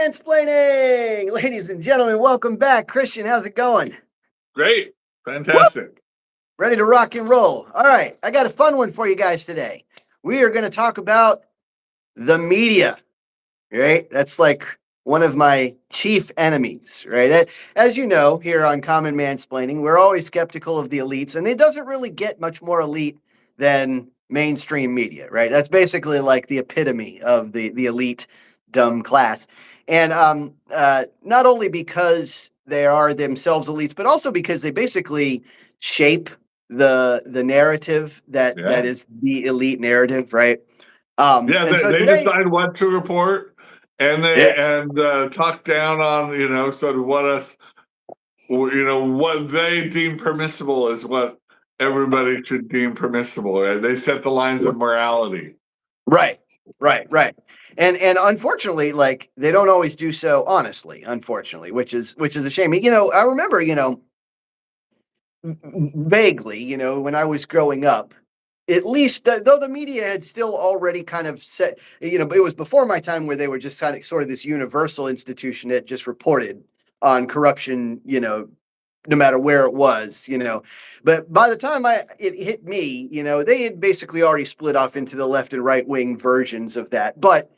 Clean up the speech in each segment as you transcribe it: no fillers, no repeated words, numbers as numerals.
Mansplaining! Ladies and gentlemen, welcome back. Christian, how's it going? Great. Woo! Fantastic. Ready to rock and roll. All right, I got a fun one for you guys today. We are going to talk about the media, right? That's like one of my chief enemies, right? As you know, here on Common Mansplaining, we're always skeptical of the elites, and it doesn't really get much more elite than mainstream media, right? That's basically like the epitome of the elite dumb class. And not only because they are themselves elites, but also because they basically shape the narrative that Yeah. is the elite narrative, right? Yeah, And so they today, decide what to report and yeah, talk down on, sort of what they deem permissible is what everybody should deem permissible. Right? They set the lines of morality. right, right. And unfortunately, like they don't always do so honestly, unfortunately, which is a shame. I remember, vaguely, when I was growing up, at least though the media had still already kind of set, but it was before my time where they were just kind of sort of this universal institution that just reported on corruption, no matter where it was, But by the time it hit me, they had basically already split off into the left and right wing versions of that. But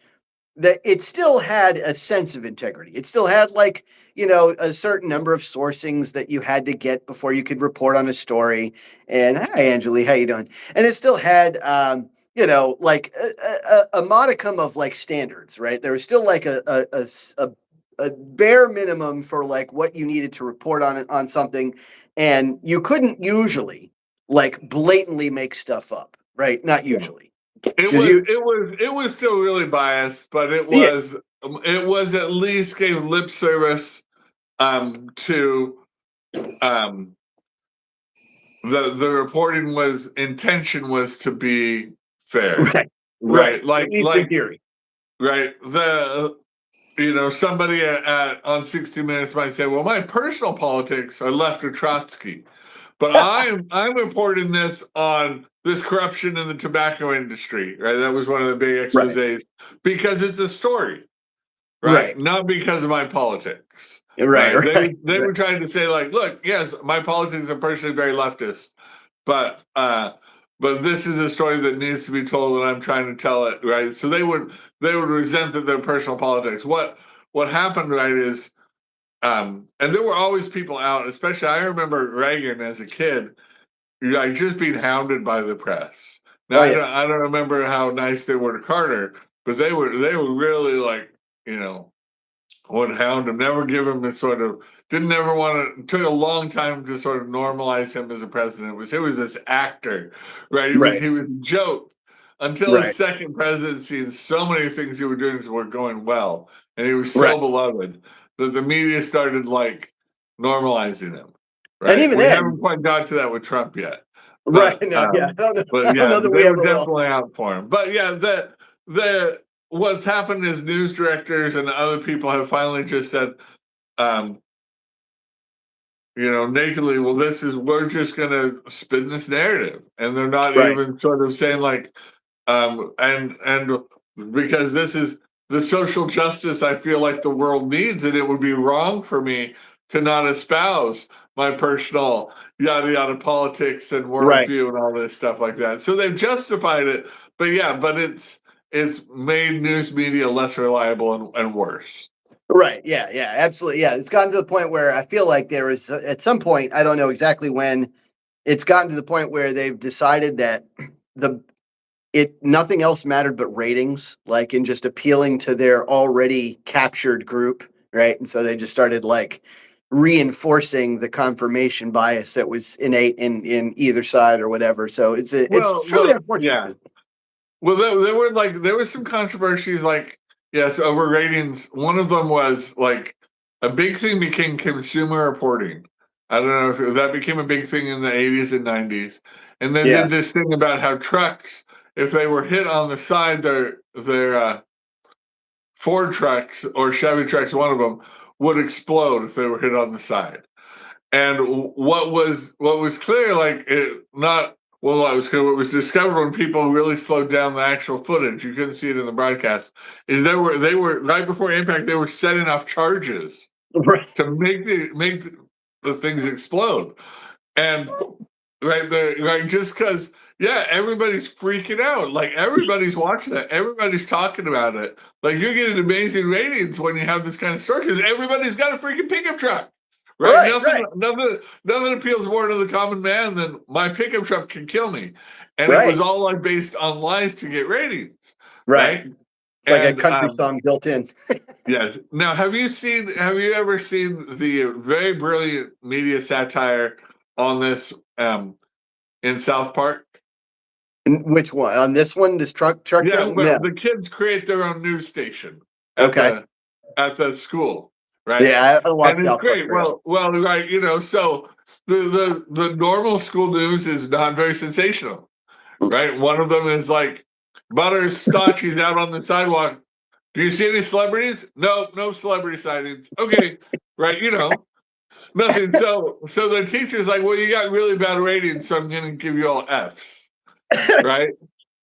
that it still had a sense of integrity. It still had like, a certain number of sourcings that you had to get before you could report on a story. And hi, Angeli, how you doing? And it still had, like a modicum of like standards, right? There was still like a bare minimum for like what you needed to report on something, and you couldn't usually like blatantly make stuff up, right? Not Yeah. usually, It because was you, it was still really biased, but yeah, it was at least gave lip service to um the reporting was intention was to be fair. right, right. Right. At least in theory. Right. Somebody on 60 Minutes might say, well, my personal politics are left of Trotsky, but I'm reporting this on this corruption in the tobacco industry, right? That was one of the big Right, exposés because it's a story, right? right, Not because of my politics, right, right? right, They right, were trying to say like, look, yes, my politics are personally very leftist, but this is a story that needs to be told, and I'm trying to tell it, right? So they would resent that their personal politics. What happened, right, is and there were always people out, especially I remember Reagan as a kid, like just being hounded by the press. Now oh yeah, I don't remember how nice they were to Carter, but they were really like, you know, would hound him, never give him a sort of didn't ever want to took a long time to sort of normalize him as a president. He was this actor, right? right, He was a joke until his right, second presidency, and so many things he was doing were going well. And he was right. so beloved that the media started like normalizing him. And Right. even We then, haven't quite got to that with Trump yet. right? But No, yeah, I but don't yeah, know that but we they were ever will. definitely out for him. But yeah, the what's happened is news directors and other people have finally just said, um, nakedly, well, we're just gonna spin this narrative. And they're not Right, even sort of saying like, and because this is the social justice I feel like the world needs, and it would be wrong for me to not espouse my personal yada yada politics and right, worldview and all this stuff like that. So they've justified it, but yeah, but it's made news media less reliable and worse. right. Yeah, yeah, absolutely. Yeah, it's gotten to the point where I feel like there is at some point, I don't know exactly when, it's gotten to the point where they've decided that the it nothing else mattered but ratings, like in just appealing to their already captured group, right? And so they just started like reinforcing the confirmation bias that was innate in either side or whatever. So it's truly unfortunate. Yeah. Well, there was some controversies, like yes, over ratings. One of them was like a big thing became consumer reporting. I don't know if that became a big thing in the 80s and 90s, and they Yeah, did this thing about how trucks, if they were hit on the side, their Ford trucks or Chevy trucks, one of them would explode if they were hit on the side. And what was clear, like not Well, what was discovered when people really slowed down the actual footage, you couldn't see it in the broadcast, is they were right before impact, they were setting off charges Right. to make the things explode. And just because, yeah, everybody's freaking out. Like, everybody's watching that. Everybody's talking about it. Like, you're getting amazing ratings when you have this kind of story because everybody's got a freaking pickup truck. Right? Nothing appeals more to the common man than my pickup truck can kill me. And it was all like based on lies to get ratings. Right? It's like a country song built in. Yes. Now, have you ever seen the very brilliant media satire on this in South Park? Which one? On this one, this truck Yeah, thing? well, No. the kids create their own news station at the school, right? Yeah, I haven't watched And it's South Park great. forever. Well, right, so the normal school news is not very sensational, right? One of them is like Butterscotch, he's out on the sidewalk. Do you see any celebrities? No celebrity sightings. Okay, right, nothing. So the teacher's like, well, you got really bad ratings, so I'm going to give you all Fs, right?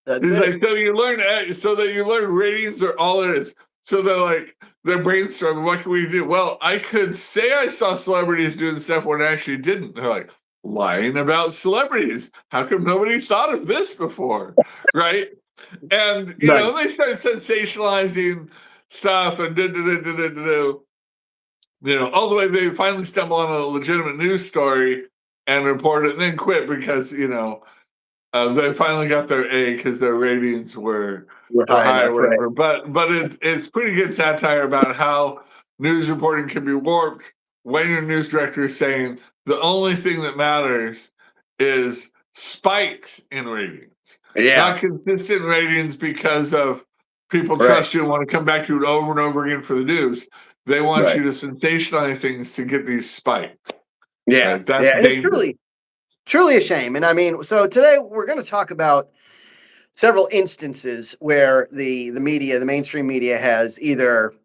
He's like, so that you learn ratings are all it is. So they're brainstorming, what can we do? Well, I could say I saw celebrities doing stuff when I actually didn't. They're like, lying about celebrities. How come nobody thought of this before? Right? And they start sensationalizing stuff and all the way they finally stumble on a legitimate news story and report it and then quit because they finally got their A because their ratings were high or whatever. Right. But it's pretty good satire about how news reporting can be warped when your news director is saying the only thing that matters is spikes in ratings. Yeah. Not consistent ratings because of people trust you and want to come back to it over and over again for the news. They want you to sensationalize things to get these spikes. Yeah. Right? That's dangerous. It's truly a shame. And I mean, so today we're going to talk about several instances where the mainstream media has either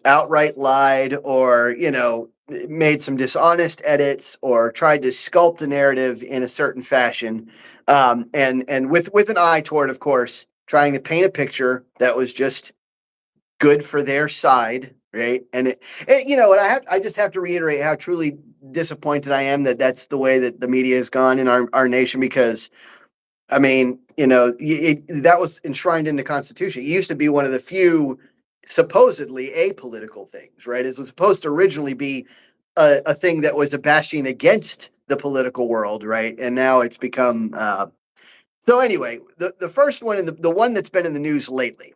outright lied or, made some dishonest edits or tried to sculpt a narrative in a certain fashion. And with an eye toward, of course, trying to paint a picture that was just good for their side. Right. And I just have to reiterate how truly disappointed I am that that's the way that the media has gone in our nation, because I mean, that was enshrined in the Constitution. It used to be one of the few supposedly apolitical things, right? It was supposed to originally be a thing that was a bastion against the political world, right? And now it's become so anyway, the first one and the one that's been in the news lately,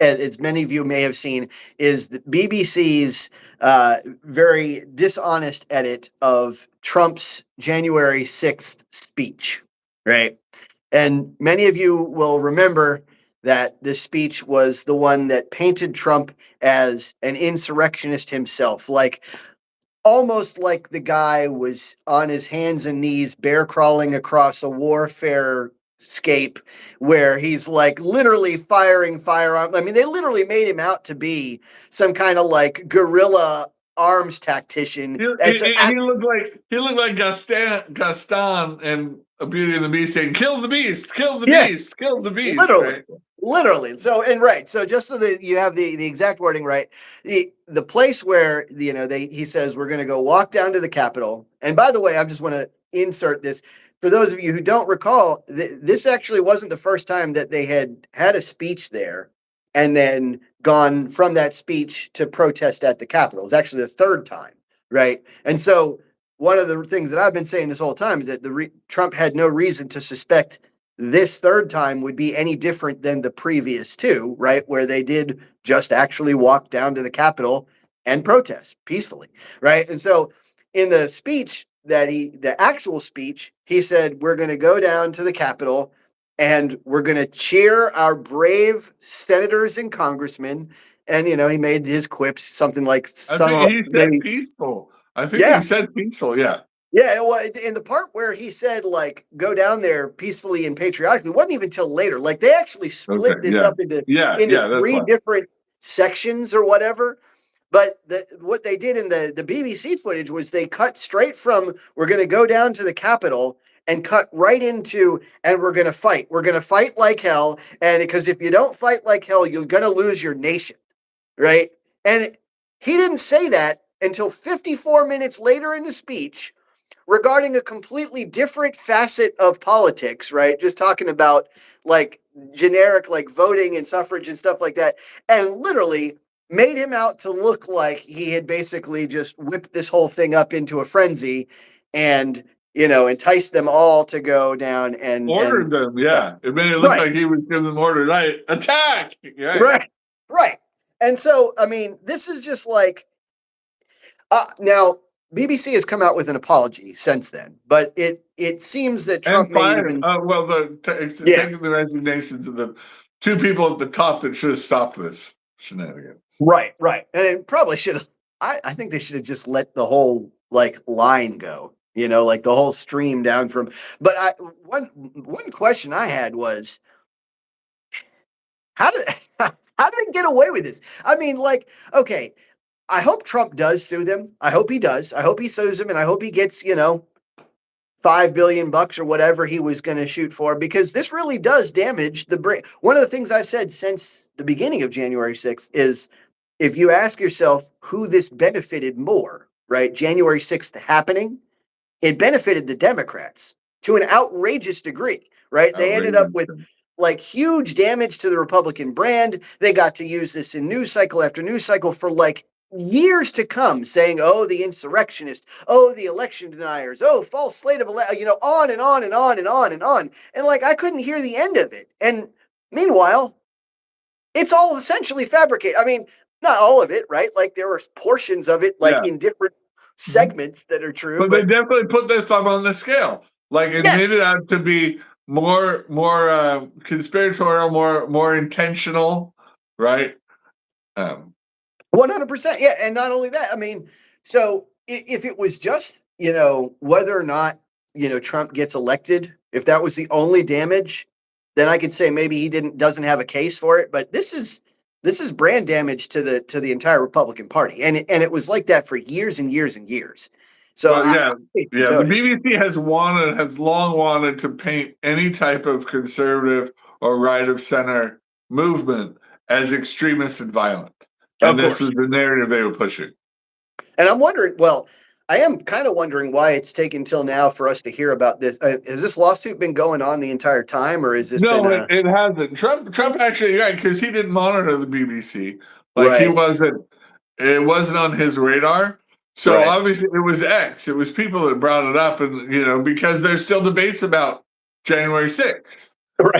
as many of you may have seen, is the BBC's very dishonest edit of Trump's January 6th speech, right? And many of you will remember that this speech was the one that painted Trump as an insurrectionist himself, like almost like the guy was on his hands and knees bear crawling across a warfare scape where he's like literally firing firearms. I mean, they literally made him out to be some kind of like guerrilla arms tactician. He looked like Gaston and A Beauty and the Beast saying, "Kill the beast, kill the beast, kill the beast." Literally. So just so that you have the exact wording right, the place where he says we're going to go walk down to the Capitol. And by the way, I just want to insert this for those of you who don't recall. This actually wasn't the first time that they had a speech there and then gone from that speech to protest at the Capitol. It's actually the third time, right? And so one of the things that I've been saying this whole time is that Trump had no reason to suspect this third time would be any different than the previous two, right? Where they did just actually walk down to the Capitol and protest peacefully, right? And so in the speech the actual speech, he said, we're going to go down to the Capitol and we're going to cheer our brave senators and congressmen. And, he made his quips, something like, I think he said peaceful. He said peaceful. Yeah. Yeah, well, in the part where he said, like, go down there peacefully and patriotically, it wasn't even till later. Like, they actually split this up into three different sections or whatever. But what they did in the BBC footage was they cut straight from, we're going to go down to the Capitol, and cut right into, and we're going to fight. We're going to fight like hell. And because if you don't fight like hell, you're going to lose your nation. Right. And he didn't say that until 54 minutes later in the speech regarding a completely different facet of politics. Right. Just talking about like generic, like voting and suffrage and stuff like that. And literally made him out to look like he had basically just whipped this whole thing up into a frenzy and, enticed them all to go down and ordered them. Yeah, it made it look like he was giving them orders. Right, attack. Right. And so, I mean, this is just like now. BBC has come out with an apology since then, but it seems that Trump may even taking the resignations of the two people at the top that should have stopped this shenanigans. Right, and it probably should have. I think they should have just let the whole like line go, like the whole stream down from. But one question I had was, how did they get away with this? I mean, like, okay, I hope Trump does sue them. I hope he does. I hope he sues them, and I hope he gets $5 billion or whatever he was going to shoot for, because this really does damage the brain. One of the things I've said since the beginning of January 6th is, if you ask yourself who this benefited more, right? January 6th happening, it benefited the Democrats to an outrageous degree, right? They ended up with like huge damage to the Republican brand. They got to use this in news cycle after news cycle for like years to come, saying, oh, the insurrectionists, oh, the election deniers, oh, false slate of on and on and on and on and on. And like, I couldn't hear the end of it. And meanwhile, it's all essentially fabricated. I mean, not all of it, right? Like there were portions of it, like in different segments that are true. But they definitely put this up on the scale. Like it made it out to be more conspiratorial, more intentional, right? 100%. Yeah. And not only that, I mean, so if it was just, whether or not, Trump gets elected, if that was the only damage, then I could say maybe he doesn't have a case for it. But this is brand damage to the entire Republican Party. And it was like that for years and years and years. So the BBC has long wanted to paint any type of conservative or right of center movement as extremist and violent. And this was the narrative they were pushing. And I'm wondering, I am kind of wondering why it's taken till now for us to hear about this. Has this lawsuit been going on the entire time, or is this? No, it hasn't. Trump actually, because he didn't monitor the BBC. Like he wasn't. It wasn't on his radar. So obviously it was X. It was people that brought it up, and because there's still debates about January 6th,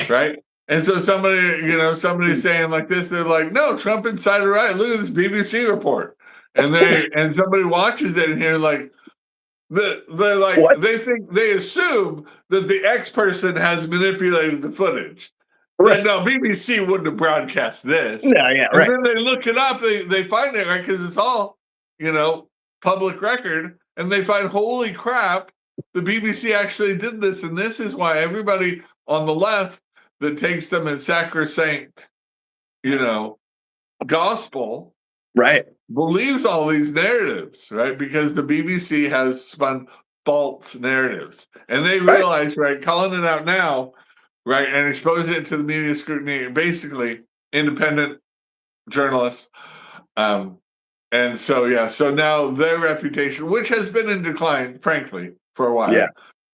right? And so somebody's saying like this, they're like, no, Trump incited a riot. Look at this BBC report, and somebody watches it and here like. They assume that the X person has manipulated the footage. Right. No, BBC wouldn't have broadcast this. And then they look it up, they find it, right? Because it's all, public record, and they find, holy crap, the BBC actually did this, and this is why everybody on the left that takes them as sacrosanct, gospel, believes all these narratives, right? Because the BBC has spun false narratives, and they realize, calling it out now, and exposing it to the media scrutiny, basically independent journalists. And so now their reputation, which has been in decline, frankly, for a while,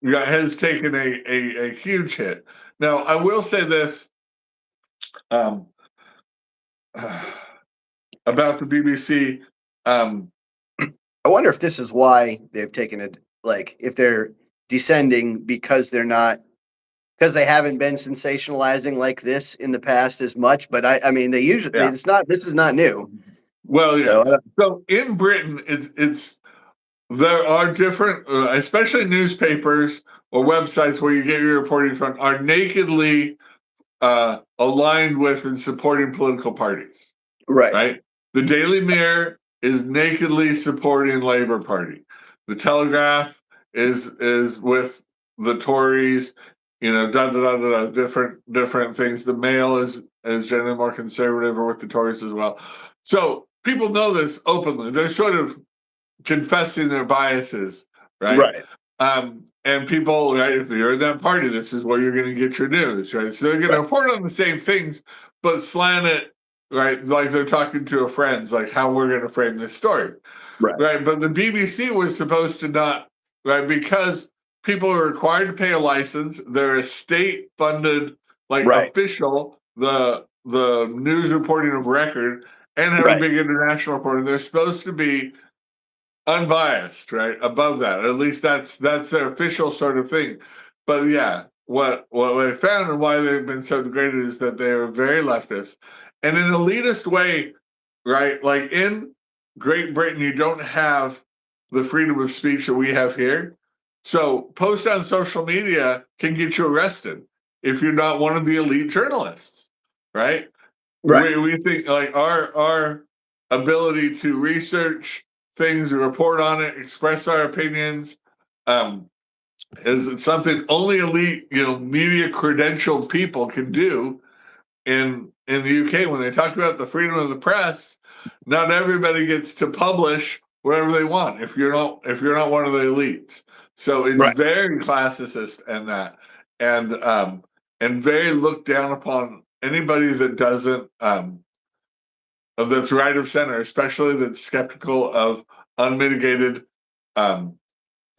has taken a huge hit. Now, I will say this about the BBC. I wonder if this is why they've taken it, like if they're descending because they haven't been sensationalizing like this in the past as much. But I mean, they usually, this is not new. Well, so in Britain, there are different, especially newspapers or websites where you get your reporting from, are nakedly aligned with and supporting political parties. Right. The Daily Mirror is nakedly supporting Labour Party. The Telegraph is with the Tories. Different things. The Mail is generally more conservative or with the Tories as well. So people know this openly. They're sort of confessing their biases, right? And people, right, if you're in that party, this is where you're going to get your news, right? So they're going to report on the same things, but slant it, right, like they're talking to a friend, like how we're going to frame this story, right? But the BBC was supposed to not, right, because people are required to pay a license. They're a state-funded, like official, the news reporting of record, and have a big international reporting. They're supposed to be unbiased, right? Above that, at least that's their official sort of thing. But yeah, what I found and why they've been so degraded is that they are very leftist and in an elitist way, right? Like in Great Britain, you don't have the freedom of speech that we have here. So post on social media can get you arrested if you're not one of the elite journalists, right? We think like our ability to research things, report on it, express our opinions, is something only elite, media credentialed people can do in the UK. When they talk about the freedom of the press, not everybody gets to publish whatever they want if you're not one of the elites. So it's very classicist and that, and very looked down upon anybody that doesn't that's right of center, especially that's skeptical of unmitigated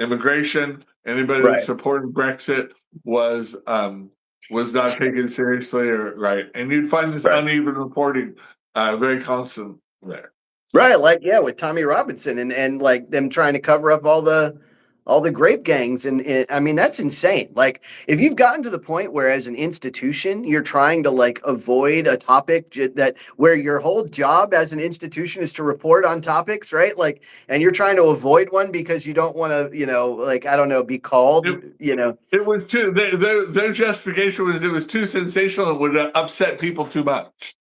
immigration. Anybody that supported Brexit was not taken seriously, or right, and you'd find this uneven reporting very constant there. Right, like with Tommy Robinson and like them trying to cover up all the grape gangs, and I mean that's insane. Like if you've gotten to the point where as an institution you're trying to like avoid a topic that where your whole job as an institution is to report on topics, right? Like, and you're trying to avoid one because you don't want to, like I don't know, be called, It was too their justification was it was too sensational and would upset people too much.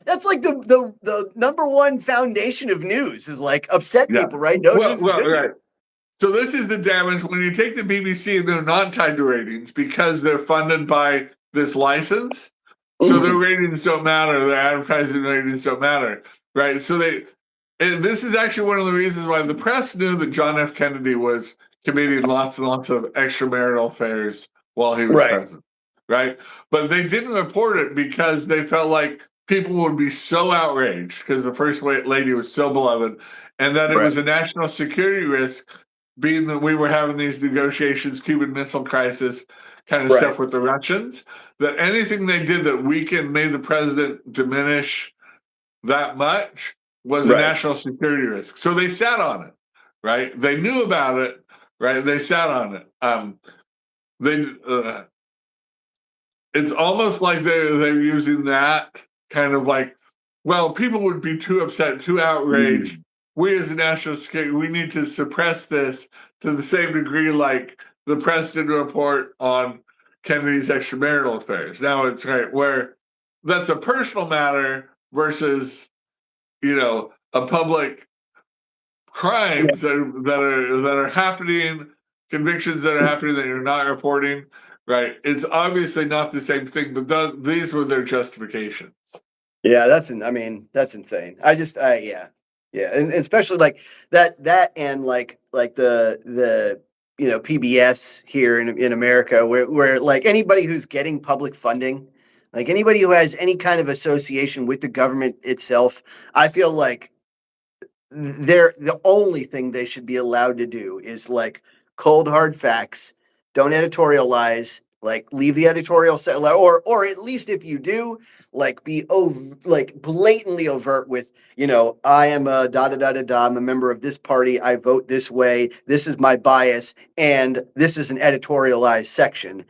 That's like the number one foundation of news is like upset people, right? No news is good. Right. So this is the damage when you take the BBC and they're not tied to ratings because they're funded by this license. So their ratings don't matter. Their advertising ratings don't matter, right? So and this is actually one of the reasons why the press knew that John F. Kennedy was committing lots and lots of extramarital affairs while he was president, right? But they didn't report it because they felt like people would be so outraged because the first lady was so beloved, and that it was a national security risk, being that we were having these negotiations, Cuban Missile Crisis kind of stuff with the Russians, that anything they did that weakened, made the president diminish that much was a national security risk. So they sat on it, right? They knew about it, right? They sat on it. It's almost like they're using that kind of like, well, people would be too upset, too outraged. We as a national security, we need to suppress this to the same degree like the press did report on Kennedy's extramarital affairs. Now it's where that's a personal matter versus, a public crimes that are happening, convictions that are happening that you're not reporting. Right. It's obviously not the same thing, but these were their justifications. Yeah, that's insane. Yeah. And especially like that and like the PBS here in America where like anybody who's getting public funding, like anybody who has any kind of association with the government itself, I feel like the only thing they should be allowed to do is like cold hard facts, don't editorialize, like leave the editorial set, or at least if you do, like be like blatantly overt with, I am a I'm a member of this party, I vote this way, this is my bias, and this is an editorialized section.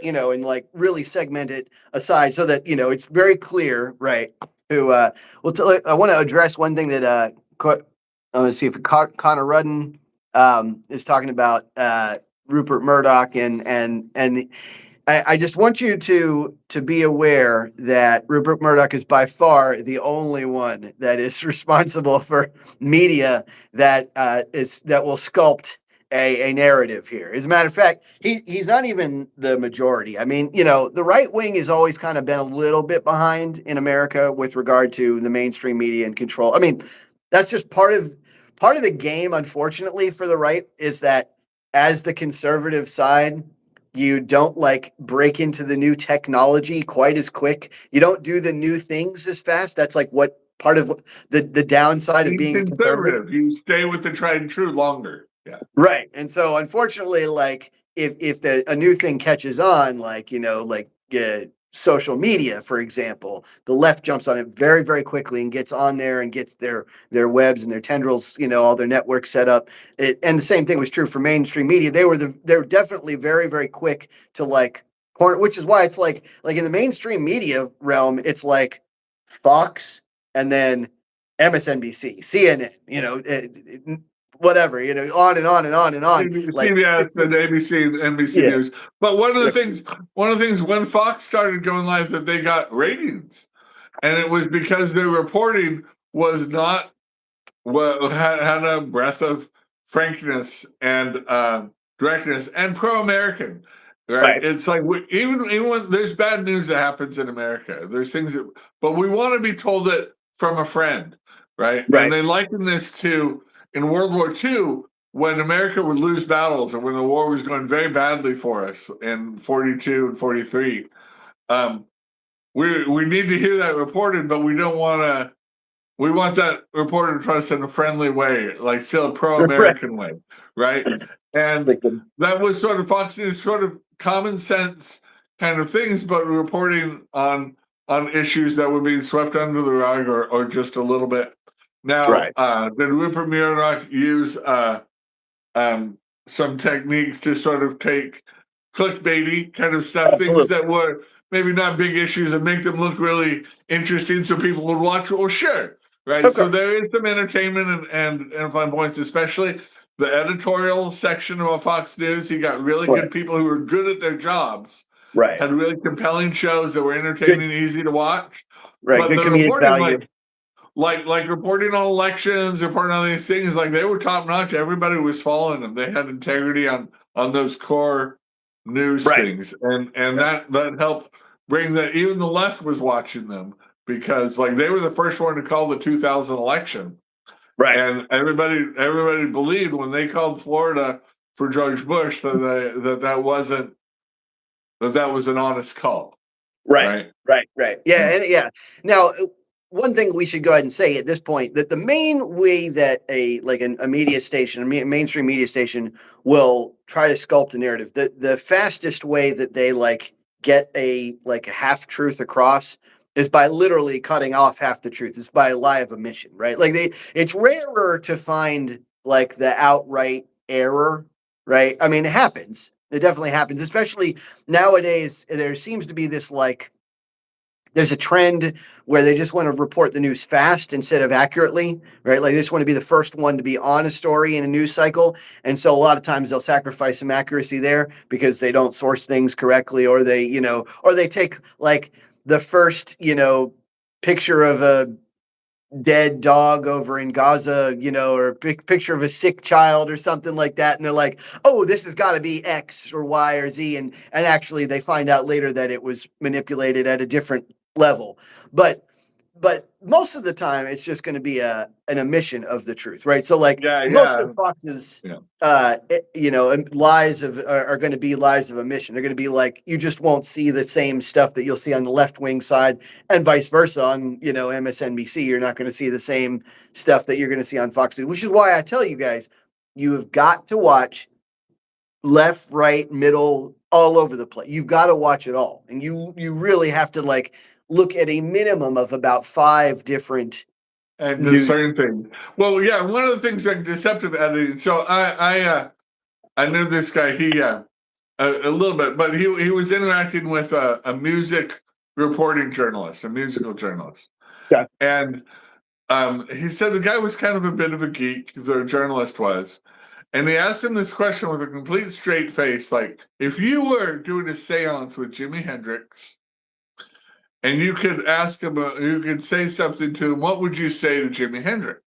And like really segment it aside so that it's very clear, right? Who I want to address one thing that I'm going to see if Connor Rudden is talking about Rupert Murdoch, and I just want you to be aware that Rupert Murdoch is by far the only one that is responsible for media that will sculpt a narrative here. As a matter of fact, he's not even the majority. I mean, the right wing has always kind of been a little bit behind in America with regard to the mainstream media and control. I mean, that's just part of part of the game, unfortunately, for the right is that as the conservative side, you don't like break into the new technology quite as quick. You don't do the new things as fast. That's like what part of the downside of Being being a conservative. conservative, you stay with the tried and true longer. Yeah. Right. And so unfortunately, like if a new thing catches on, like, social media, for example, the left jumps on it very, very quickly and gets on there and gets their webs and their tendrils, all their networks set up. And the same thing was true for mainstream media. They were definitely very, very quick to like corner, which is why it's like in the mainstream media realm, it's like Fox and then MSNBC, CNN, whatever, on and on and on and on. Like, CBS and ABC and NBC yeah, News. But one of the things when Fox started going live that they got ratings, and it was because their reporting was not had a breath of frankness and directness and pro-American. Right? It's like even when there's bad news that happens in America, there's things that, but we want to be told it from a friend, right? And they liken this to in World War II when America would lose battles or when the war was going very badly for us in 42 and 43. We need to hear that reported, but we don't want to. We want that reported to us in a friendly way, like still a pro-American way, right? And that was sort of Fox News, sort of common sense kind of things, but reporting on issues that were being swept under the rug or just a little bit. Now, did Rupert Murdoch use some techniques to sort of take clickbaity kind of stuff, things that were maybe not big issues and make them look really interesting so people would watch? Well, sure. Right. Okay. So there is some entertainment and fun points, especially the editorial section of Fox News. He got really good people who were good at their jobs. Right. Had really compelling shows that were entertaining, easy to watch. Right. But good the comedic reporting, value. Like reporting on elections, reporting on these things, like they were top notch. Everybody was following them. They had integrity on those core news things. And that helped bring that even the left was watching them. Because like they were the first one to call the 2000 election, and everybody believed when they called Florida for George Bush that was an honest call. Right. Yeah. Now, one thing we should go ahead and say at this point that the main way that a media station, a mainstream media station, will try to sculpt a narrative, the fastest way that they get a half truth across is by literally cutting off half the truth. It's by a lie of omission, right? It's rarer to find the outright error, right? I mean, it happens. It definitely happens, especially nowadays. There seems to be this there's a trend where they just want to report the news fast instead of accurately, right? Like they just want to be the first one to be on a story in a news cycle. And so a lot of times they'll sacrifice some accuracy there because they don't source things correctly, or they take the first, picture of a dead dog over in Gaza, or a picture of a sick child or something like that. And they're like, oh, this has got to be X or Y or Z. And actually they find out later that it was manipulated at a different level. But most of the time it's just going to be an omission of the truth, right? So most of Fox's lies are going to be lies of omission. They're going to be you just won't see the same stuff that you'll see on the left-wing side, and vice versa on MSNBC. You're not going to see the same stuff that you're going to see on Fox News, which is why I tell you guys, you have got to watch left, right, middle, all over the place. You've got to watch it all, and you really have to look at a minimum of about 5 different and discern things. Well, yeah, one of the things like deceptive editing. So I knew this guy. He a little bit, but he was interacting with a music reporting journalist, a musical journalist. Yeah. And he said the guy was kind of a bit of a geek. The journalist was. And he asked him this question with a complete straight face, like, if you were doing a seance with Jimi Hendrix, and you could ask him, you could say something to him, what would you say to Jimi Hendrix?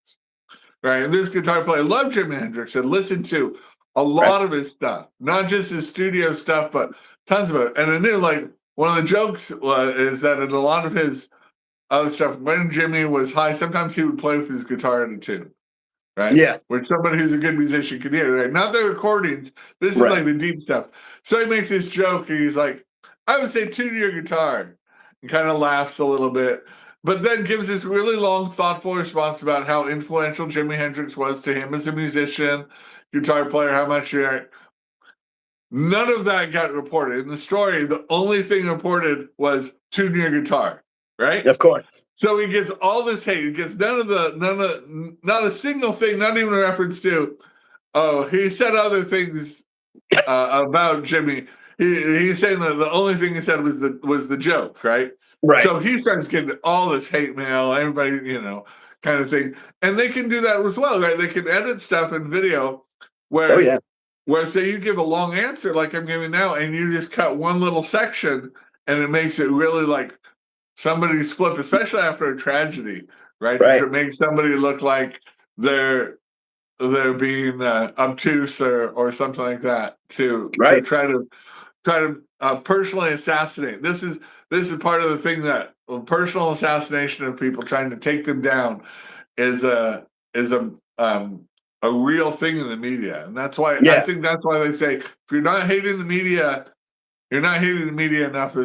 Right. And this guitar player loved Jimi Hendrix and listened to a lot of his stuff, not just his studio stuff, but tons of it. And I knew one of the jokes is that in a lot of his other stuff, when Jimmy was high, sometimes he would play with his guitar in a tune. right? Yeah. Which somebody who's a good musician can hear, right? Not the recordings. This is Right. like the deep stuff. So he makes this joke, and he's like, I would say tune your guitar, and kind of laughs a little bit, but then gives this really long, thoughtful response about how influential Jimi Hendrix was to him as a musician, guitar player, how much you're. None of that got reported. In the story, the only thing reported was tune your guitar, right? Of course. So he gets all this hate. He gets not a single thing, not even a reference to, oh, he said other things about Jimmy. He's saying that the only thing he said was the joke, right? Right. So he starts getting all this hate mail, everybody, kind of thing. And they can do that as well, right? They can edit stuff in video where, Oh yeah. where say you give a long answer like I'm giving now, and you just cut one little section, and it makes it really like somebody's flip, especially after a tragedy, right? Right. To make somebody look like they're being obtuse or something like that to try to personally assassinate. This is part of the thing that personal assassination of people, trying to take them down, is a real thing in the media, and that's why I think that's why they say if you're not hating the media, you're not hating the media enough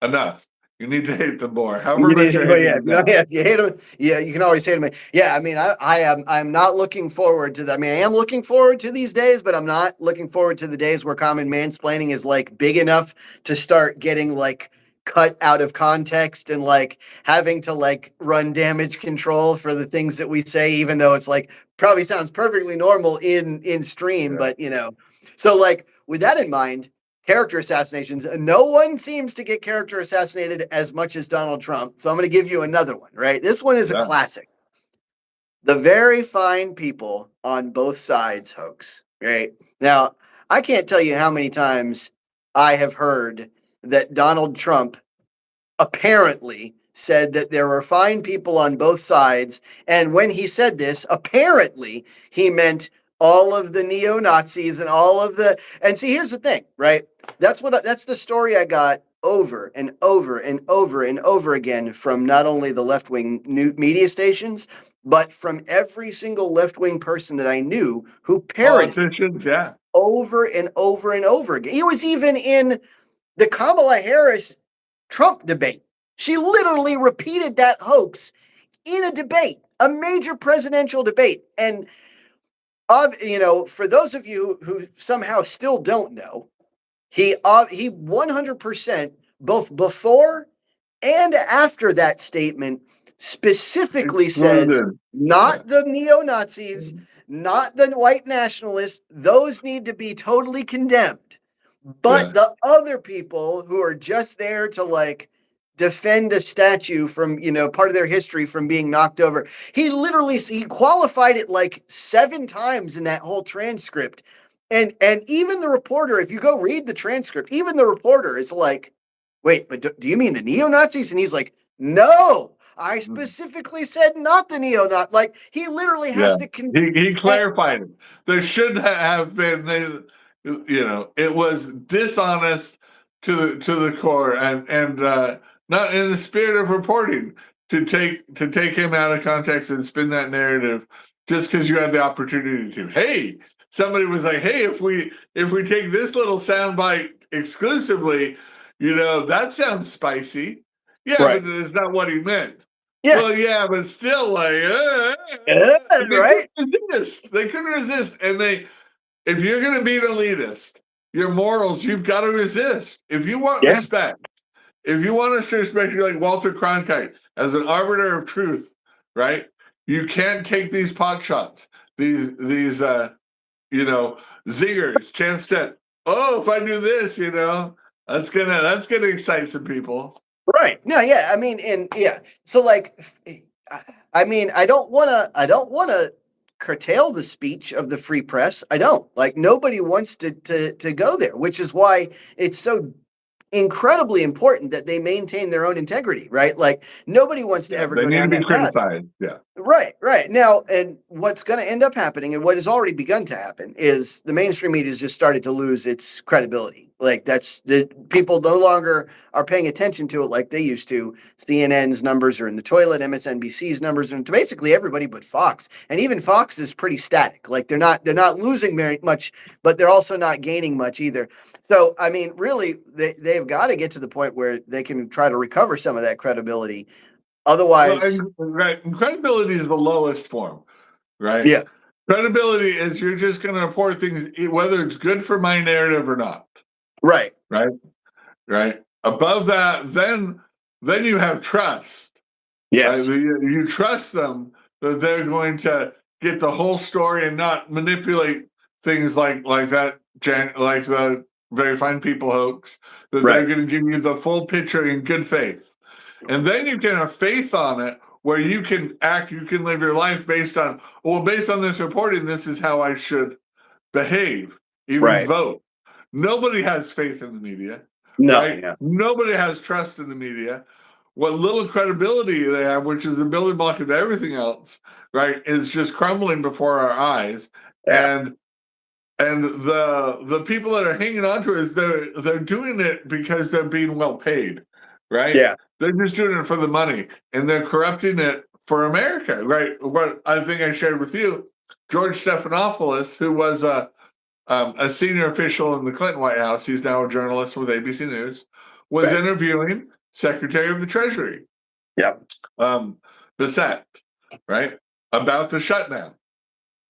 enough. You need to hate them more. However much you're hating them. Yeah, you hate them. Yeah, you can always hate them. Yeah, I mean, I'm not looking forward to that. I mean, I am looking forward to these days, but I'm not looking forward to the days where common mansplaining is like big enough to start getting like cut out of context and like having to like run damage control for the things that we say, even though it's like probably sounds perfectly normal in stream, but so like with that in mind, character assassinations. No one seems to get character assassinated as much as Donald Trump. So I'm going to give you another one, right? This one is a classic. The very fine people on both sides hoax, right? Now, I can't tell you how many times I have heard that Donald Trump apparently said that there were fine people on both sides. And when he said this, apparently he meant all of the neo-Nazis and all of the, and see, here's the thing, right? That's the story I got over and over and over and over again from not only the left-wing media stations, but from every single left-wing person that I knew who parroted politicians, over and over and over again. He was even in the Kamala Harris Trump debate. She literally repeated that hoax in a debate, a major presidential debate. And for those of you who somehow still don't know, he 100% both before and after that statement specifically said not the neo-Nazis, not the white nationalists, those need to be totally condemned. But the other people who are just there to like defend a statue from, part of their history from being knocked over. He qualified it like 7 times in that whole transcript. And even the reporter, if you go read the transcript, even the reporter is like, wait, but do you mean the neo-Nazis? And he's like, no, I specifically said not the neo-Nazis. Like he literally has to. He clarified it. There should have been, it was dishonest to the core and not in the spirit of reporting to take him out of context and spin that narrative just because you had the opportunity to. Hey, somebody was like, hey, if we take this little soundbite exclusively, that sounds spicy. Yeah, but it's not what he meant. Yeah. Well, yeah, but still, like, right? They couldn't resist, and if you're going to be an elitist, your morals, you've got to resist. If you want respect, if you want us to respect you like Walter Cronkite as an arbiter of truth, right? You can't take these pot shots, these zingers, chance to, if I do this, that's gonna excite some people. Right. No, yeah. I mean, so like, I mean, I don't want to curtail the speech of the free press. I don't. Like, nobody wants to go there, which is why it's so incredibly important that they maintain their own integrity, right? Like, nobody wants to ever go down that path. They need to be criticized. Yeah. Right. Now, and what's going to end up happening, and what has already begun to happen, is the mainstream media has just started to lose its credibility. Like that's the people no longer are paying attention to it like they used to. CNN's numbers are in the toilet, MSNBC's numbers are into basically everybody but Fox. And even Fox is pretty static. Like they're not losing very much, but they're also not gaining much either. So I mean, really, they've got to get to the point where they can try to recover some of that credibility. Well, Otherwise, right, and credibility is the lowest form, right? yeah, Credibility is you're just going to report things, whether it's good for my narrative or not, right, right? Right. Above that, then you have trust. Right? yes, You trust them that they're going to get the whole story and not manipulate things like that, like the very fine people hoax. That they're right, going to give you the full picture in good faith, and then you can have faith on it, where you can act, you can live your life based on, well, based on this reporting, this is how I should behave, even right. vote. Nobody has faith in the media, No, right? yeah, Nobody has trust in the media. What little credibility they have, which is the building block of everything else, right, is just crumbling before our eyes. yeah, And the people that are hanging on to it is they're doing it because they're being well paid, right? yeah, They're just doing it for the money, and they're corrupting it for America, right? What I think I shared with you, George Stephanopoulos, who was a senior official in the Clinton White House, he's now a journalist with ABC News, was right, interviewing Secretary of the Treasury, yep, Bissett, right, about the shutdown,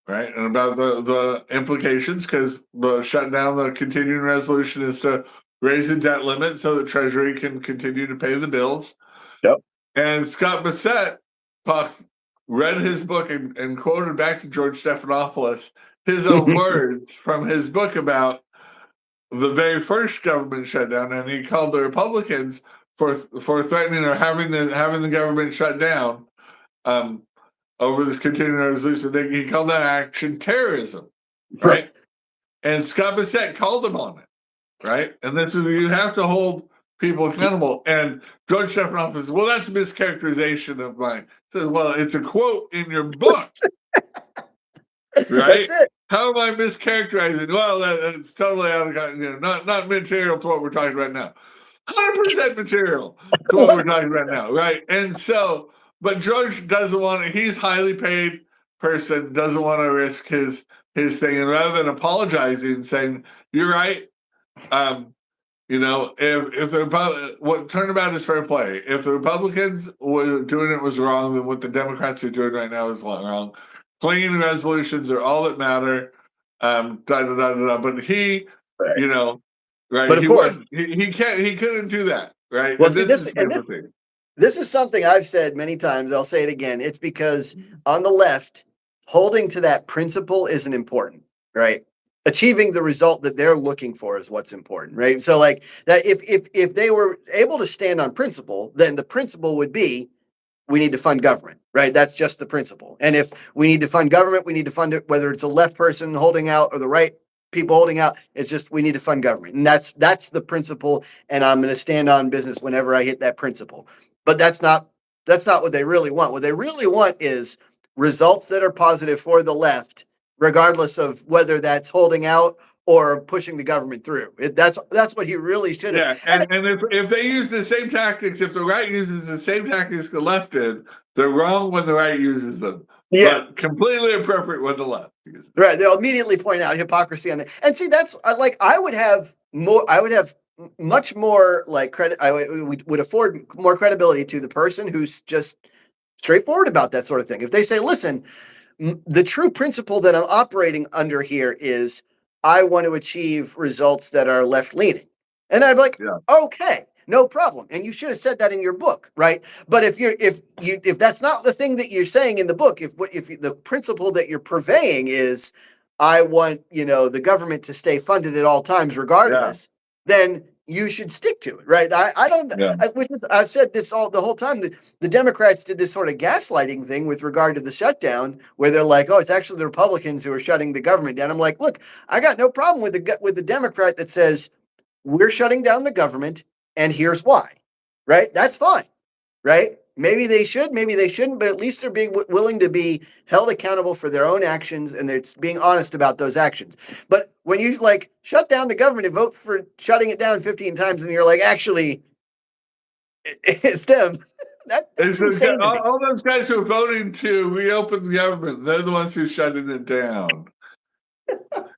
right, and about the implications, because the shutdown, the continuing resolution is to raise the debt limit so the Treasury can continue to pay the bills. yep. And Scott Bissett read his book and quoted back to George Stephanopoulos his own words from his book about the very first government shutdown, and he called the Republicans for threatening or having the government shut down um, over this continuing resolution. He called that action terrorism, right? And Scott Bissett called him on it, right? And this is, you have to hold people accountable. And George Stephanopoulos says, well, that's a mischaracterization of mine. He says, well, it's a quote in your book, right? That's it. How am I mischaracterizing? Well, it's totally out of, not material to what we're talking about now. 100% material to what we're talking about now, right? And so, but George doesn't want to, he's highly paid person, doesn't want to risk his thing. And rather than apologizing and saying, you're right, if the what turnabout is fair play. If the Republicans were doing it was wrong, then what the Democrats are doing right now is wrong. Clean resolutions are all that matter. But he, Right. right? But of He course, wouldn't. He can't. He couldn't do that, right? well, And see this is the and other thing. this is something I've said many times. I'll say it again. It's because on the left, holding to that principle isn't important, right? Achieving the result that they're looking for is what's important, right? So, like that, if they were able to stand on principle, then the principle would be we need to fund government, right? That's just the principle. And if we need to fund government, we need to fund it, whether it's a left person holding out or the right people holding out. It's just we need to fund government, and that's the principle. And I'm going to stand on business whenever I hit that principle. But that's not what they really want. What they really want is results that are positive for the left, regardless of whether that's holding out or pushing the government through. That's what he really should have. Yeah, and if they use the same tactics, if the right uses the same tactics the left did, they're wrong when the right uses them. Yeah. But completely appropriate when the left uses them. Right. They'll immediately point out hypocrisy on it. And see, that's like I would have much more like credit. Would afford more credibility to the person who's just straightforward about that sort of thing. If they say, listen, the true principle that I'm operating under here is I want to achieve results that are left leaning. And I'd be like, Yeah. okay, no problem. And you should have said that in your book, right? But if that's not the thing that you're saying in the book, if the principle that you're purveying is I want, the government to stay funded at all times regardless, then you should stick to it, right? I don't. Yeah. I've said this the whole time. The Democrats did this sort of gaslighting thing with regard to the shutdown, where they're like, "Oh, it's actually the Republicans who are shutting the government down." I'm like, "Look, I got no problem with the Democrat that says we're shutting down the government, and here's why." Right? That's fine, right? Maybe they should, maybe they shouldn't, but at least they're being willing to be held accountable for their own actions, and they're being honest about those actions. But when you like shut down the government and vote for shutting it down 15 times, and you're like, actually, it's them. That's insane to me. All those guys who are voting to reopen the government, they're the ones who shutting it down.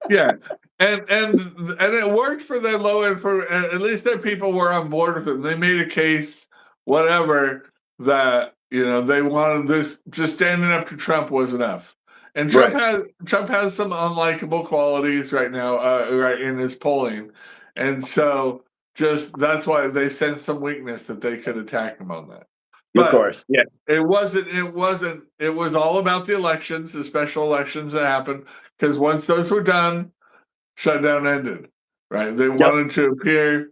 Yeah, and it worked for their low end. For at least their people were on board with it. They made a case, whatever, that they wanted this. Just standing up to Trump was enough. And Trump has some unlikable qualities right now, right in his polling, and so just that's why they sensed some weakness that they could attack him on that. Of course, yeah. It wasn't. It was all about the elections, the special elections that happened. Because once those were done, shutdown ended. Right? They wanted to appear,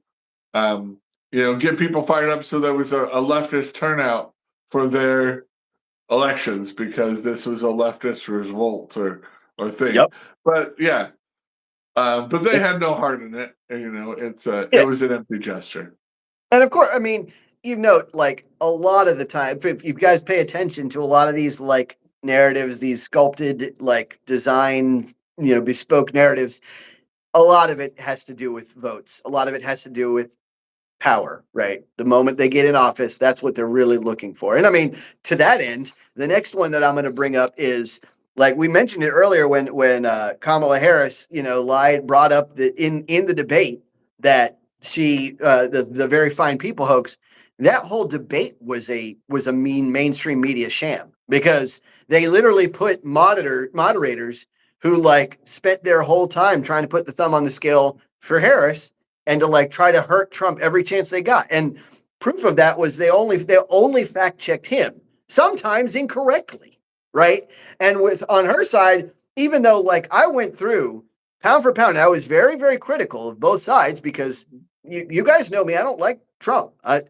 get people fired up, so there was a leftist turnout for their elections because this was a leftist revolt or thing. Yep. But yeah, but they had no heart in it. It was an empty gesture. And of course, I mean, you note like a lot of the time, if you guys pay attention to a lot of these like narratives, these sculpted like design, bespoke narratives, a lot of it has to do with votes. A lot of it has to do with power, right? The moment they get in office, that's what they're really looking for. And I mean, to that end, the next one that I'm going to bring up is like we mentioned it earlier when Kamala Harris, brought up in the debate that she the very fine people hoax. That whole debate was a mean mainstream media sham because they literally put moderators who like spent their whole time trying to put the thumb on the scale for Harris and to like try to hurt Trump every chance they got. And proof of that was they only fact checked him, sometimes incorrectly, right? And on her side, even though like I went through pound for pound, I was very, very critical of both sides because you guys know me, I don't like Trump. I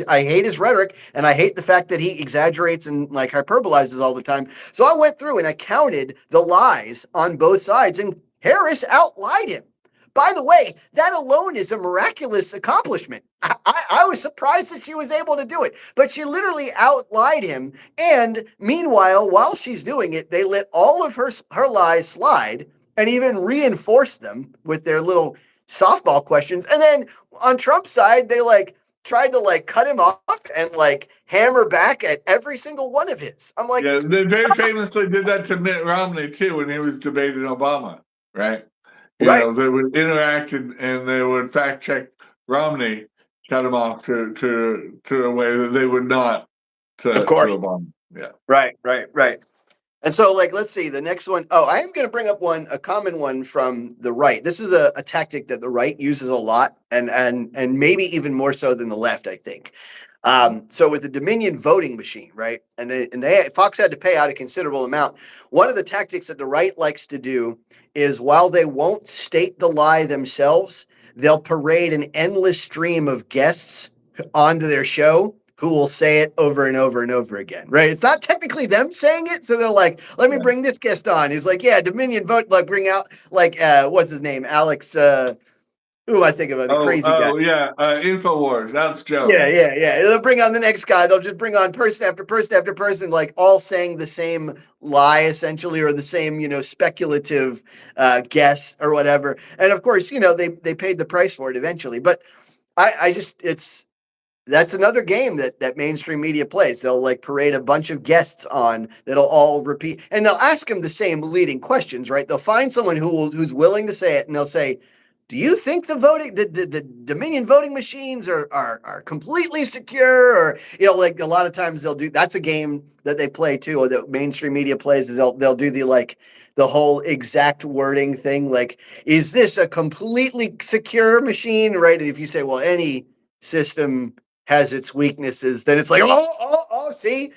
hate his rhetoric, and I hate the fact that he exaggerates and like hyperbolizes all the time. So I went through and I counted the lies on both sides, and Harris outlied him. By the way, that alone is a miraculous accomplishment. I was surprised that she was able to do it, but she literally outlied him. And meanwhile, while she's doing it, they let all of her lies slide and even reinforce them with their little softball questions. And then on Trump's side, they like tried to like cut him off and like hammer back at every single one of his. I'm like, yeah, they very famously did that to Mitt Romney too when he was debating Obama, right? They would interact and they would fact check Romney, cut him off to a way that they would not to Obama. Yeah. Right. And so, like, let's see the next one. Oh, I am going to bring up a common one from the right. This is a tactic that the right uses a lot, and maybe even more so than the left, I think. So with the Dominion voting machine, right? And Fox had to pay out a considerable amount. One of the tactics that the right likes to do is while they won't state the lie themselves, they'll parade an endless stream of guests onto their show who will say it over and over and over again, right? It's not technically them saying it. So they're like, let me bring this guest on. He's like, yeah, Dominion vote, like bring out like, what's his name? Alex, who I think about, the crazy guy. Oh, yeah, InfoWars, that's Joe. Yeah. They'll bring on the next guy. They'll just bring on person after person after person, like all saying the same lie, essentially, or the same, speculative guess or whatever. And of course, they paid the price for it eventually. But that's another game that mainstream media plays. They'll like parade a bunch of guests on that'll all repeat, and they'll ask them the same leading questions, right? They'll find someone who's willing to say it, and they'll say, do you think the Dominion voting machines are completely secure? Or, like a lot of times that's a game that they play too, or that mainstream media plays, is they'll do the whole exact wording thing. Like, is this a completely secure machine? Right. And if you say, well, any system has its weaknesses, then it's like, see,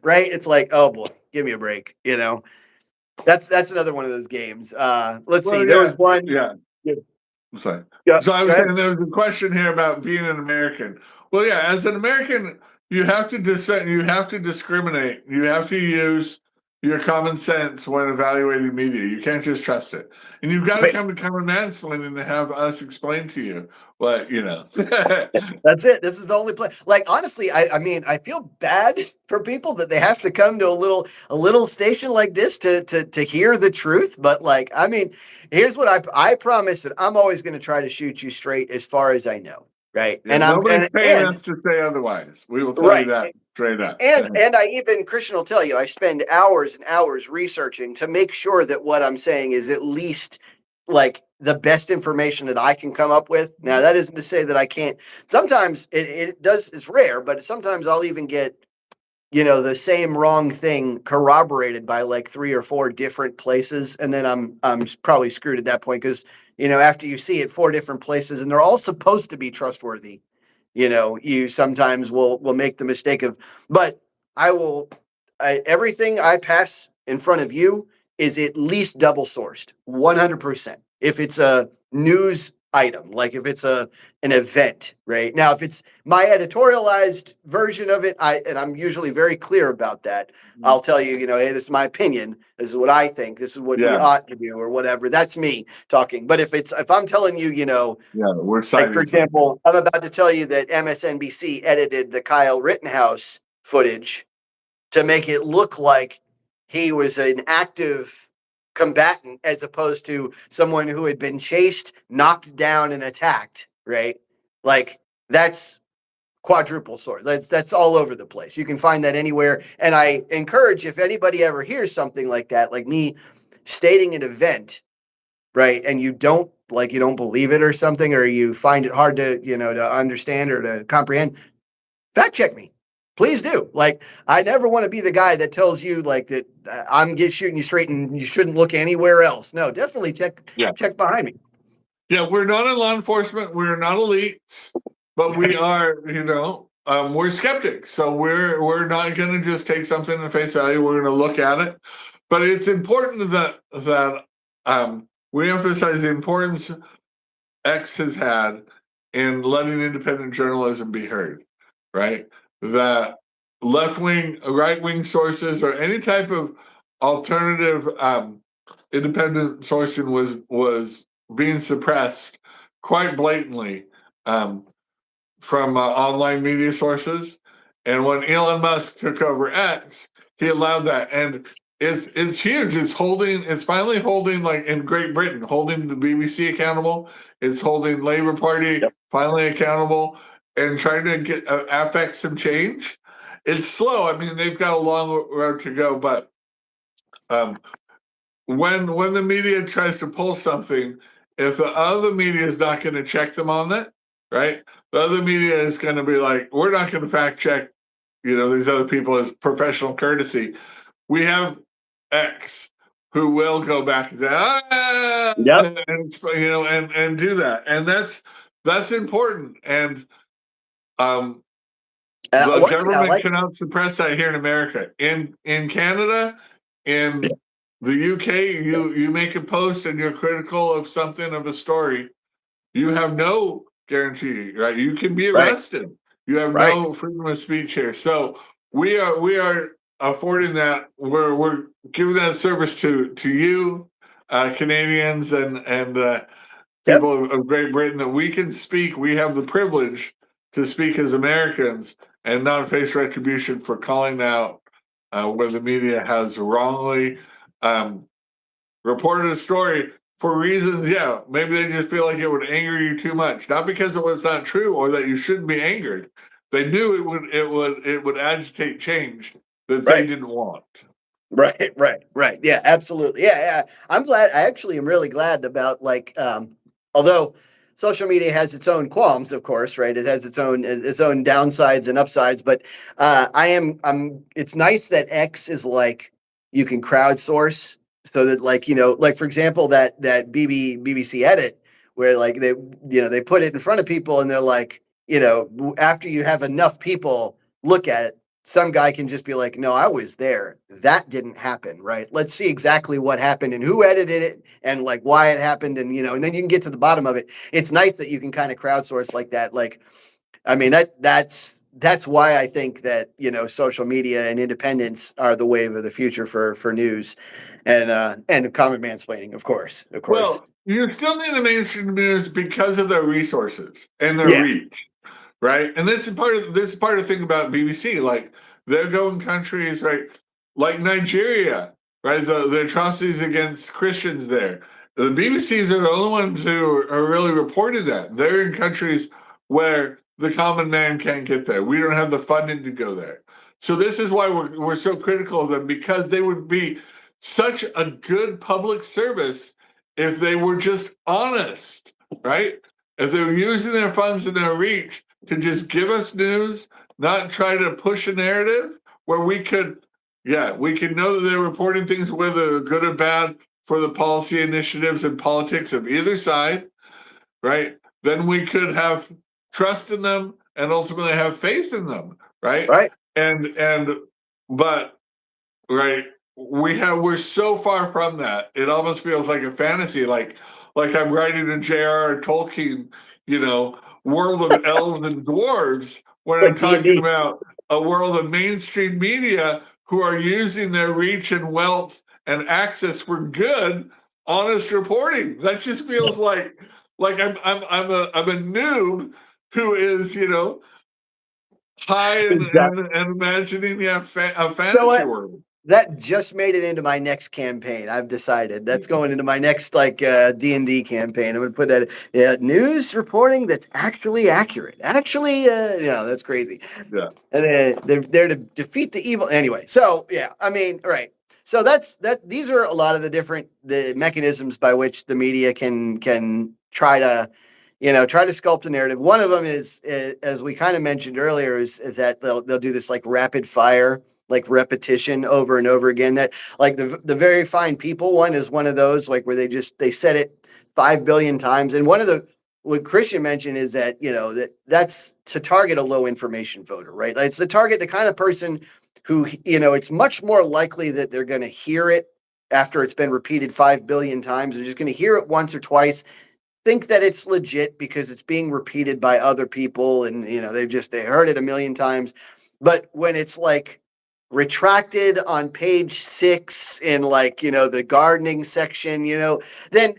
right? It's like, oh boy, give me a break. That's another one of those games. Let's see. There was one. Yeah. I'm sorry. So I was saying there was a question here about being an American. Well, yeah, as an American, you have to dissent, you have to discriminate, you have to use your common sense when evaluating media. You can't just trust it. And you've got to Right. come to Mansplaining to have us explain to you what, That's it. This is the only place. Like honestly, I mean, I feel bad for people that they have to come to a little station like this to hear the truth. But like, I mean, here's what I promise that I'm always going to try to shoot you straight as far as I know. Right. Yeah, nobody's paying us to say otherwise. We will tell you right. that straight up. And I even Christian will tell you I spend hours and hours researching to make sure that what I'm saying is at least like the best information that I can come up with. Now that isn't to say that I can't. Sometimes it does. It's rare, but sometimes I'll even get the same wrong thing corroborated by like 3 or 4 different places, and then I'm probably screwed at that point because after you see it 4 different places and they're all supposed to be trustworthy, you sometimes will make the mistake of, but everything I pass in front of you is at least double sourced 100%. If it's a news item, like if it's an event, right? Now, if it's my editorialized version of it, I'm usually very clear about that. I'll tell you, hey, this is my opinion. This is what I think. This is what we ought to do, or whatever. That's me talking. But if I'm telling you, we're like for example, I'm about to tell you that MSNBC edited the Kyle Rittenhouse footage to make it look like he was an active combatant as opposed to someone who had been chased, knocked down, and attacked, right? Like that's quadruple source. That's all over the place. You can find that anywhere. And I encourage, if anybody ever hears something like that, like me stating an event, right, and you don't believe it or something, or you find it hard to to understand or to comprehend, fact check me. Please do. Like, I never want to be the guy that tells you like that I'm shooting you straight and you shouldn't look anywhere else. No, definitely check behind me. Yeah, we're not in law enforcement. We're not elites, but we are, we're skeptics. So we're not going to just take something at face value. We're going to look at it. But it's important that we emphasize the importance X has had in letting independent journalism be heard, right? That left-wing, right-wing sources or any type of alternative independent sourcing was being suppressed quite blatantly from online media sources. And when Elon Musk took over X, he allowed that, and it's huge. It's finally holding, like in Great Britain, holding the BBC accountable. It's holding Labour Party finally accountable, and trying to get affect some change. It's slow. I mean, they've got a long road to go, but when the media tries to pull something, if the other media is not going to check them on that, right? The other media is going to be like, we're not going to fact check, these other people as professional courtesy. We have X who will go back and say, and do that, and that's important. And the government cannot suppress that here in America. In Canada, in the UK, you make a post and you're critical of something, of a story, you have no guarantee, right? You can be arrested. You have no freedom of speech here. So we are affording that. We're giving that service to you, Canadians and people of Great Britain, that we can speak. We have the privilege to speak as Americans and not face retribution for calling out where the media has wrongly reported a story for reasons, maybe they just feel like it would anger you too much, not because it was not true or that you shouldn't be angered. They knew it would agitate change that they didn't want. Right. Yeah, absolutely. Yeah. I'm glad. I actually am really glad about although social media has its own qualms, of course, right? It has its own downsides and upsides, but it's nice that X is like, you can crowdsource so that like for example, that BBC edit where like they put it in front of people and they're like, after you have enough people look at it, some guy can just be like, no, I was there. That didn't happen, right? Let's see exactly what happened and who edited it and like why it happened. And, and then you can get to the bottom of it. It's nice that you can kind of crowdsource like that. Like, I mean, that's that's why I think that, social media and independence are the wave of the future for news and common mansplaining, of course. Well, you still need the mainstream news because of their resources and their Yeah. reach, right? And this is part of the thing about BBC. Like they're going countries, right, like Nigeria, right? The atrocities against Christians there. The BBCs are the only ones who are really reporting that. They're in countries where the common man can't get there. We don't have the funding to go there. So this is why we're so critical of them, because they would be such a good public service if they were just honest, right? If they were using their funds and their reach to just give us news, not try to push a narrative where we could know that they're reporting things, whether good or bad, for the policy initiatives and politics of either side, right? Then we could have trust in them and ultimately have faith in them, right? Right. But right, we're so far from that. It almost feels like a fantasy, like I'm writing a J.R.R. Tolkien, world of elves and dwarves, when I'm Like talking D&D. about a world of mainstream media who are using their reach and wealth and access for good, honest reporting. That just feels like I'm a noob who is high Exactly. and imagining a So fantasy world. that just made it into my next campaign. I've decided that's going into my next D&D campaign. I'm going to put that news reporting that's actually accurate. Actually, that's crazy. Yeah. And they're there to defeat the evil anyway. So yeah, I mean, right. So these are a lot of the mechanisms by which the media can try to sculpt a narrative. One of them is as we kind of mentioned earlier, is that they'll do this like rapid fire, like repetition over and over again. That like the very fine people one is one of those, like where they said it 5 billion times. And what Christian mentioned is that that's to target a low information voter, right? Like, it's to target the kind of person who it's much more likely that they're going to hear it after it's been repeated 5 billion times. They're just going to hear it once or twice, think that it's legit because it's being repeated by other people, and they heard it a million times. But when it's like retracted on page 6 in the gardening section, then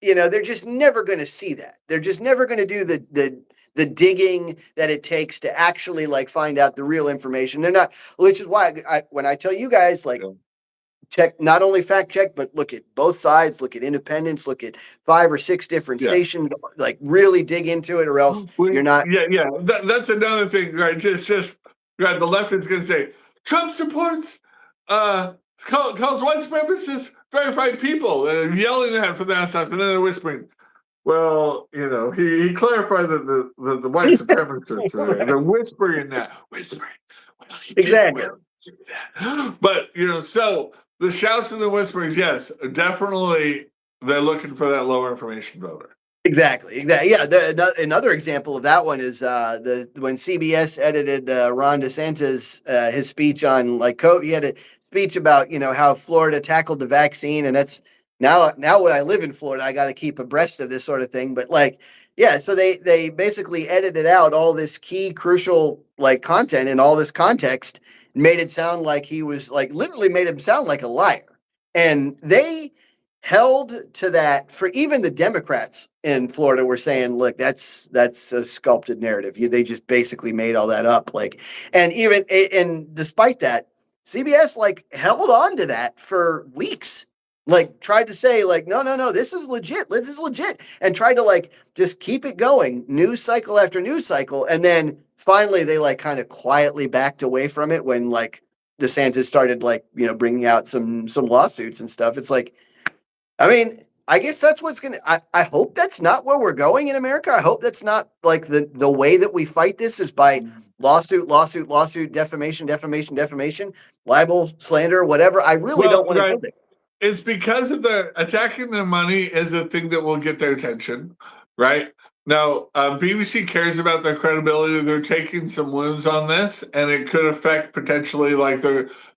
they're just never going to see that. They're just never going to do the digging that it takes to actually find out the real information. They're not, which is why when I tell you guys check, not only fact check, but look at both sides, look at independents, look at 5 or 6 different stations, really dig into it, or else you're not. Yeah. That's another thing, right? Just right. The left is going to say Trump supports, calls white supremacists verified people, and yelling at for that stuff, and then they're whispering. Well, he clarified that the white supremacists they're whispering that, whispering. Well, he Exactly. But so the shouts and the whisperings, yes, definitely they're looking for that lower information voter. Exactly. Yeah. Another example of that one is when CBS edited Ron DeSantis his speech on COVID. He had a speech about how Florida tackled the vaccine, and that's now when I live in Florida, I got to keep abreast of this sort of thing. But so they basically edited out all this key crucial content and all this context, made it sound like he was literally made him sound like a liar, and they held to that. For even the Democrats in Florida were saying, look, that's a sculpted narrative. They just basically made all that up. And despite that, CBS held on to that for weeks. Tried to say no, this is legit. This is legit. And tried to just keep it going, news cycle after news cycle. And then finally they kind of quietly backed away from it when DeSantis started bringing out some lawsuits and stuff. It's I mean, I guess that's what's going to, I hope that's not where we're going in America. I hope that's not the way that we fight this is by lawsuit, defamation, libel, slander, whatever. I really don't want to go there. It's because of the attacking their money is a thing that will get their attention, right? Now, BBC cares about their credibility. They're taking some wounds on this, and it could affect potentially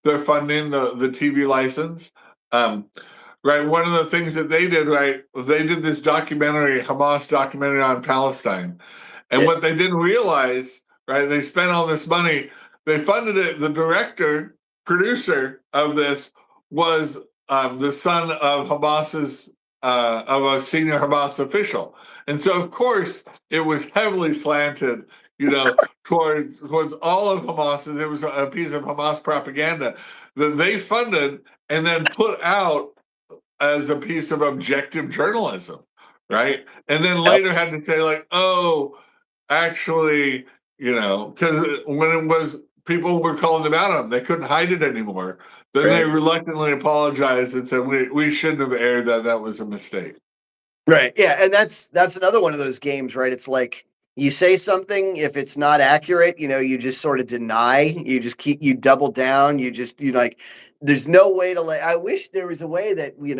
their funding, the TV license. Right. One of the things that they did, right, was they did this documentary, Hamas documentary on Palestine. And what they didn't realize right? They spent all this money. They funded it. The director, producer of this was the son of Hamas's of a senior Hamas official, and so of course it was heavily slanted, towards all of Hamas's. It was a piece of Hamas propaganda that they funded and then put out as a piece of objective journalism, right? And then later had to say like, oh, actually, because when it was people were calling them out on them, they couldn't hide it anymore. Then they reluctantly apologized and said, we shouldn't have aired that. That was a mistake. Right. Yeah. And that's another one of those games, right? It's like you say something, if it's not accurate, you just sort of deny, you double down, you like, there's no way to I wish there was a way that, we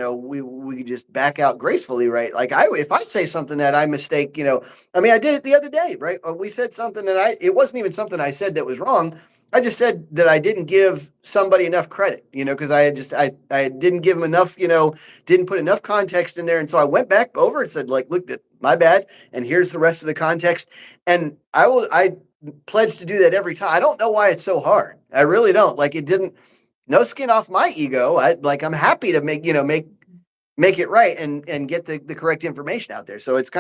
could just back out gracefully, right? Like if I say something that I mistake, I mean, I did it the other day, right? We said something that it wasn't even something I said that was wrong. I just said that I didn't give somebody enough credit, because I didn't give them enough, didn't put enough context in there. And so I went back over and said, like, look, my bad. And here's the rest of the context. And I pledge to do that every time. I don't know why it's so hard. I really don't. Like, no skin off my ego. I'm happy to make it right and get the correct information out there. So it's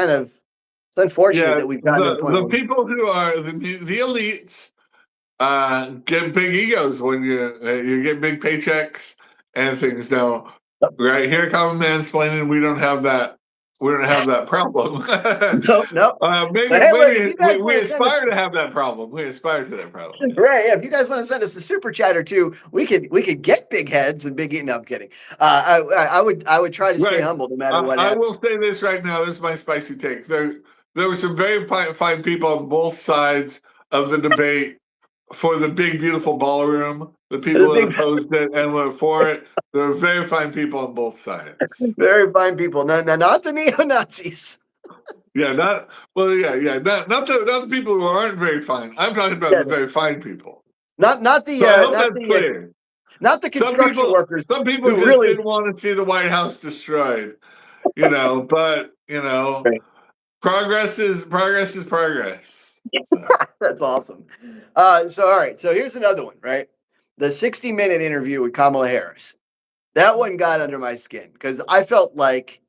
unfortunate that we've gotten to the point. The people who are the elites get big egos when you get big paychecks and things. Now, right here comes mansplaining. We don't have that. We don't have that problem. No. Maybe we aspire to have that problem. We aspire to that problem. Right. Yeah. If you guys want to send us a super chat or two, we could get big heads and big. No, I'm kidding. I would try to stay humble no matter what. I will say this right now. This is my spicy take. There were some very fine people on both sides of the debate. For the big, beautiful ballroom, the people that opposed it and were for it, there were very fine people on both sides. Very fine people. No, not the neo-Nazis. Not the people who aren't very fine. I'm talking about the very fine people. Not the construction workers. Some people just really didn't want to see the White House destroyed. But right. Progress is progress. That's awesome. So all right. So here's another one, right? The 60-minute interview with Kamala Harris. That one got under my skin because I felt like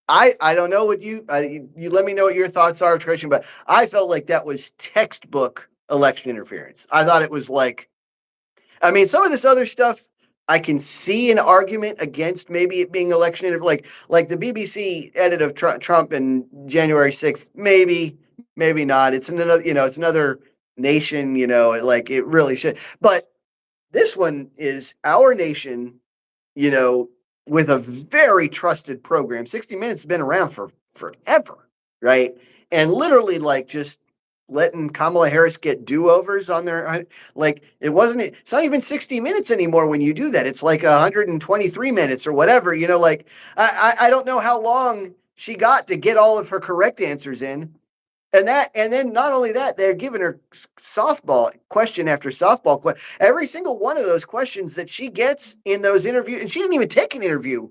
I don't know what you let me know what your thoughts are, Christian, but I felt like that was textbook election interference. I thought it was like, I mean, some of this other stuff I can see an argument against maybe it being election interference, like the BBC edit of Trump in January 6th, maybe not. It's another, it's another nation, like it really should. But this one is our nation, with a very trusted program. 60 Minutes has been around for forever, right? And literally like just letting Kamala Harris get do-overs on their, it's not even 60 minutes anymore when you do that. It's like 123 minutes or whatever, I don't know how long she got to get all of her correct answers in. And then not only that, they're giving her softball question after softball question. Every single one of those questions that she gets in those interviews, and she didn't even take an interview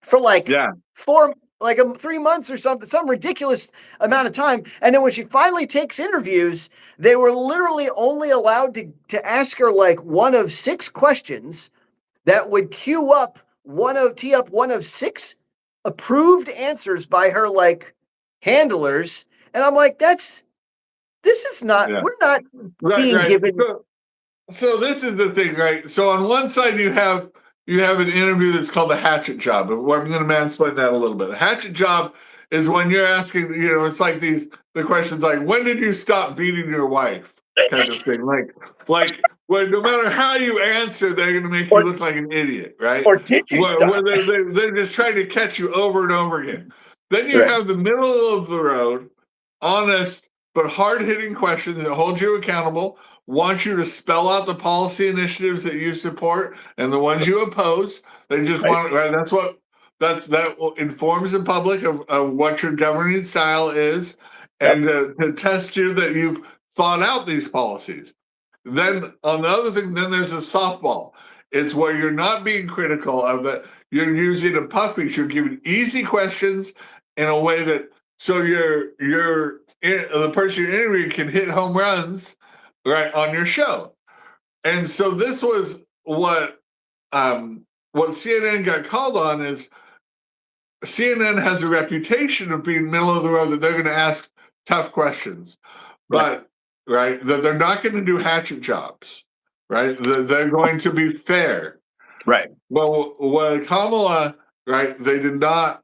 for 3 months or something, some ridiculous amount of time. And then when she finally takes interviews, they were literally only allowed to ask her like one of 6 questions that would tee up one of 6 approved answers by her like handlers. And I'm like, this is not, we're not being given. So this is the thing, right? So on one side, you have an interview that's called a hatchet job. I'm going to mansplain that a little bit. A hatchet job is when you're asking, it's like the questions like, when did you stop beating your wife? Kind of thing. Like when no matter how you answer, they're going to make you look like an idiot, right? Or did you stop? Where they're just trying to catch you over and over again. Then you have the middle of the road, honest but hard-hitting questions that hold you accountable, want you to spell out the policy initiatives that you support and the ones you oppose. They just want, right? That informs the public of what your governing style is, and to test you that you've thought out these policies. Then on the other thing, then there's a softball. It's where you're not being critical of that. You're using a puck piece. You're giving easy questions in a way that so the person you interview can hit home runs, right, on your show. And so this was what CNN got called on is CNN has a reputation of being middle of the road, that they're going to ask tough questions, but right, that they're not going to do hatchet jobs, right? That they're going to be fair. Right. Well, when Kamala, right, they did not.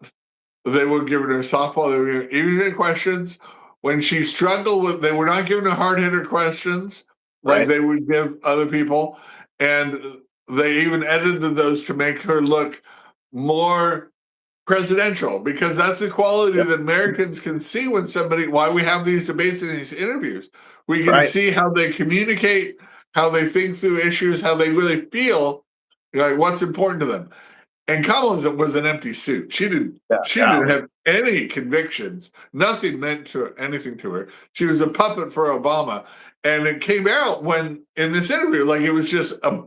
They were giving her softball. They were giving easy questions. When she struggled with, they were not giving her hard hitter questions like they would give other people, and they even edited those to make her look more presidential, because that's the quality that Americans can see when somebody. Why we have these debates and these interviews, we can see how they communicate, how they think through issues, how they really feel, like what's important to them. And Kamala was an empty suit. She didn't have any convictions. Nothing meant to anything to her. She was a puppet for Obama. And it came out when in this interview, like it was just a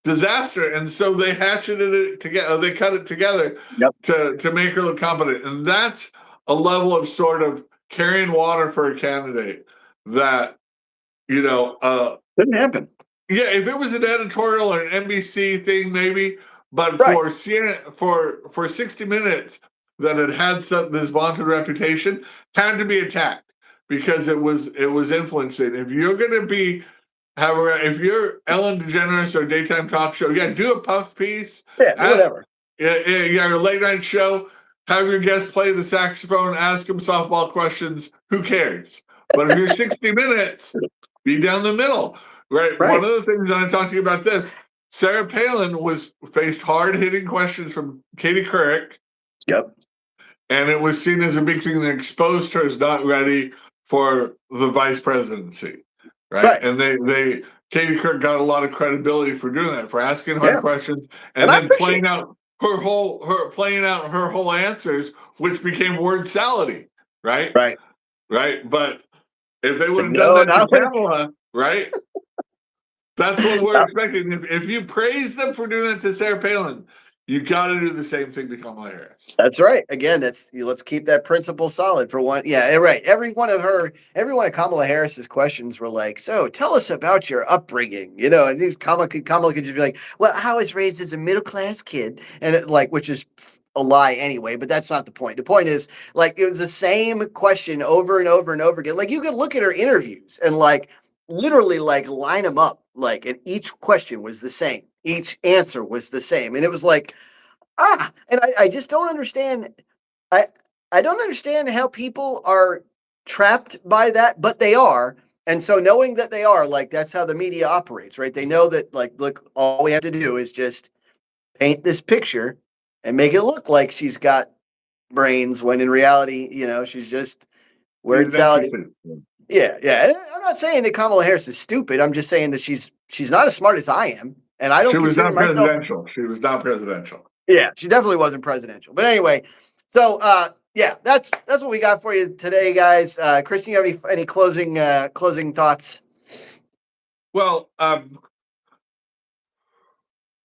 disaster. And so they hatcheted it together. They cut it together to make her look competent. And that's a level of sort of carrying water for a candidate that, didn't happen. Yeah, if it was an editorial or an NBC thing, maybe. But for CNN, for 60 Minutes, that had this vaunted reputation, had to be attacked because it was influencing. If you're going to if you're Ellen DeGeneres or daytime talk show, do a puff piece. Whatever. Your late night show, have your guests play the saxophone, ask them softball questions. Who cares? But if you're 60 Minutes, be down the middle. Right. One of the things that I talked to you about this, Sarah Palin faced hard-hitting questions from Katie Couric. Yep. And it was seen as a big thing that exposed her as not ready for the vice presidency. Right. And Katie Couric got a lot of credibility for doing that, for asking hard questions and then playing out her whole answers, which became word salady. Right. But if they would have done that to Kamala, right? That's what we're expecting. If you praise them for doing it to Sarah Palin, you got to do the same thing to Kamala Harris. That's right. Again, let's keep that principle solid for one. Yeah, right. Every one of Kamala Harris's questions were like, "So, tell us about your upbringing." And Kamala could just be like, "Well, I was raised as a middle class kid," and which is a lie anyway. But that's not the point. The point is, like, it was the same question over and over and over again. Like, you could look at her interviews and literally line them up, and each question was the same, each answer was the same, and it was like, and I just don't understand. I don't understand how people are trapped by that, but they are. And so knowing that they are, that's how the media operates, right? They know that, look, all we have to do is just paint this picture and make it look like she's got brains, when in reality, she's just word salad. Yeah. And I'm not saying that Kamala Harris is stupid. I'm just saying that she's not as smart as I am, and I don't. She was not presidential. She was not presidential. Yeah, she definitely wasn't presidential. But anyway, so that's what we got for you today, guys. Kristen, you have any closing thoughts? Well,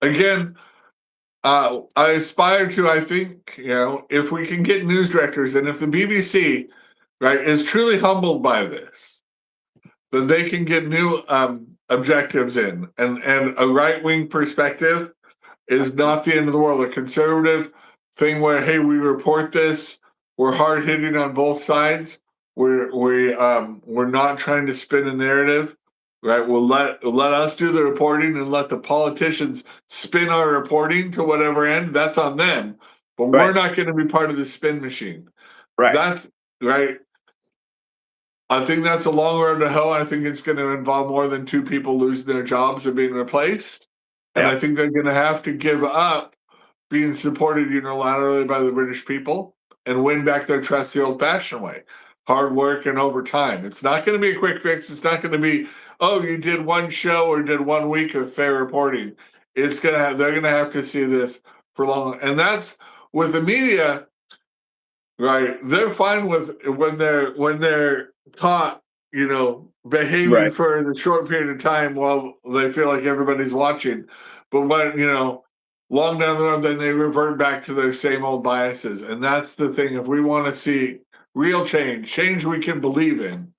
again, I aspire to. I think if we can get news directors, and if the BBC, right, is truly humbled by this, then they can get new objectives in, and a right-wing perspective is not the end of the world. A conservative thing where, hey, we report this, we're hard-hitting on both sides, we're not trying to spin a narrative, right? We'll let us do the reporting and let the politicians spin our reporting to whatever end. That's on them, but we're not going to be part of the spin machine. That's right. I think that's a long road to hoe. I think it's going to involve more than two people losing their jobs or being replaced. And I think they're going to have to give up being supported unilaterally by the British people and win back their trust the old-fashioned way. Hard work and over time. It's not going to be a quick fix. It's not going to be, oh, you did one show or did 1 week of fair reporting. They're going to have to see this for long. And that's with the media, right? They're fine with when they're caught, behaving for the short period of time while they feel like everybody's watching. But when, long down the road, then they revert back to their same old biases. And that's the thing. If we want to see real change we can believe in,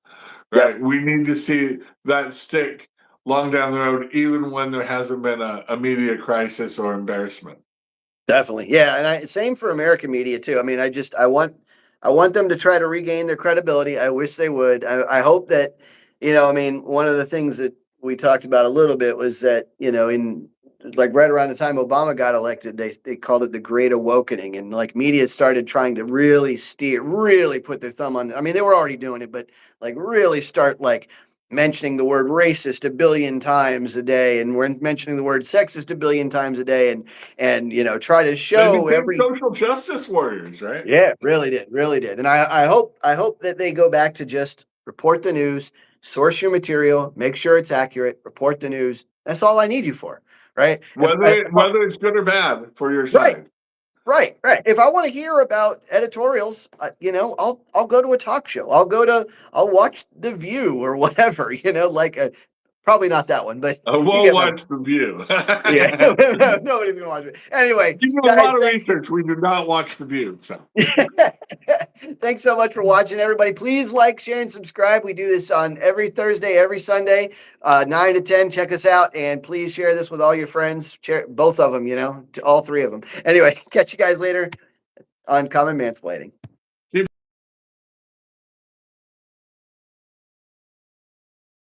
right? We need to see that stick long down the road, even when there hasn't been a media crisis or embarrassment. Definitely. Yeah, and same for American media too. I mean, I want them to try to regain their credibility. I wish they would. I hope that, I mean, one of the things that we talked about a little bit was that, in like right around the time Obama got elected, they called it the Great Awakening, and like media started trying to really put their thumb on. I mean, they were already doing it, but like really start like mentioning the word racist a billion times a day, and we're mentioning the word sexist a billion times a day, and try to They show became every. social justice warriors, right? Yeah, really did. And I hope that they go back to just report the news, source your material, make sure it's accurate, report the news. That's all I need you for, right? Whether it's good or bad for your Right, side. right. If I want to hear about editorials, I'll go to a talk show. I'll watch The View or whatever, like probably not that one, but you We'll get my. watch The View. Yeah, nobody's gonna watch it. Anyway, Do a guys, lot of thank you. research. We do not watch The View. So Thanks so much for watching, everybody. Please like, share, and subscribe. We do this on every Thursday, every Sunday, 9 to 10. Check us out, and please share this with all your friends. Share both of them, all three of them. Anyway, catch you guys later on Common Mansplaining.